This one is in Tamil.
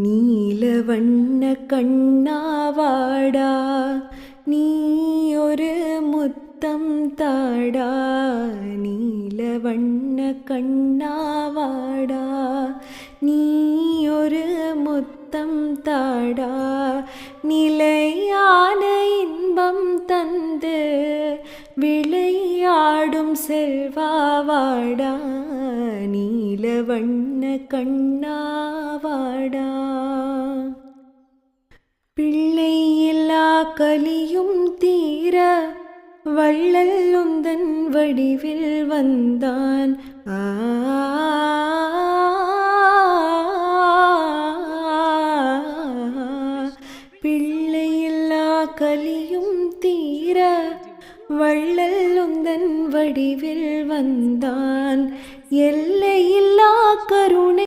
நீலவண்ண கண்ணாவாடா, நீ ஒரு முத்தம் தாடா. நீலவண்ண கண்ணாவாடா, நீ ஒரு முத்தம் தாடா. நிலையான இன்பம் தந்து விளையாடும் செல்வாவாடா, நீலவண்ண கண்ணாவாடா. பிள்ளையில்லா கலியும் தீர வள்ளல் உந்தன் வடிவில் வந்தான். பிள்ளையில்லா கலியும் தீர வள்ளல் உந்தன் வடிவில் வந்தான்.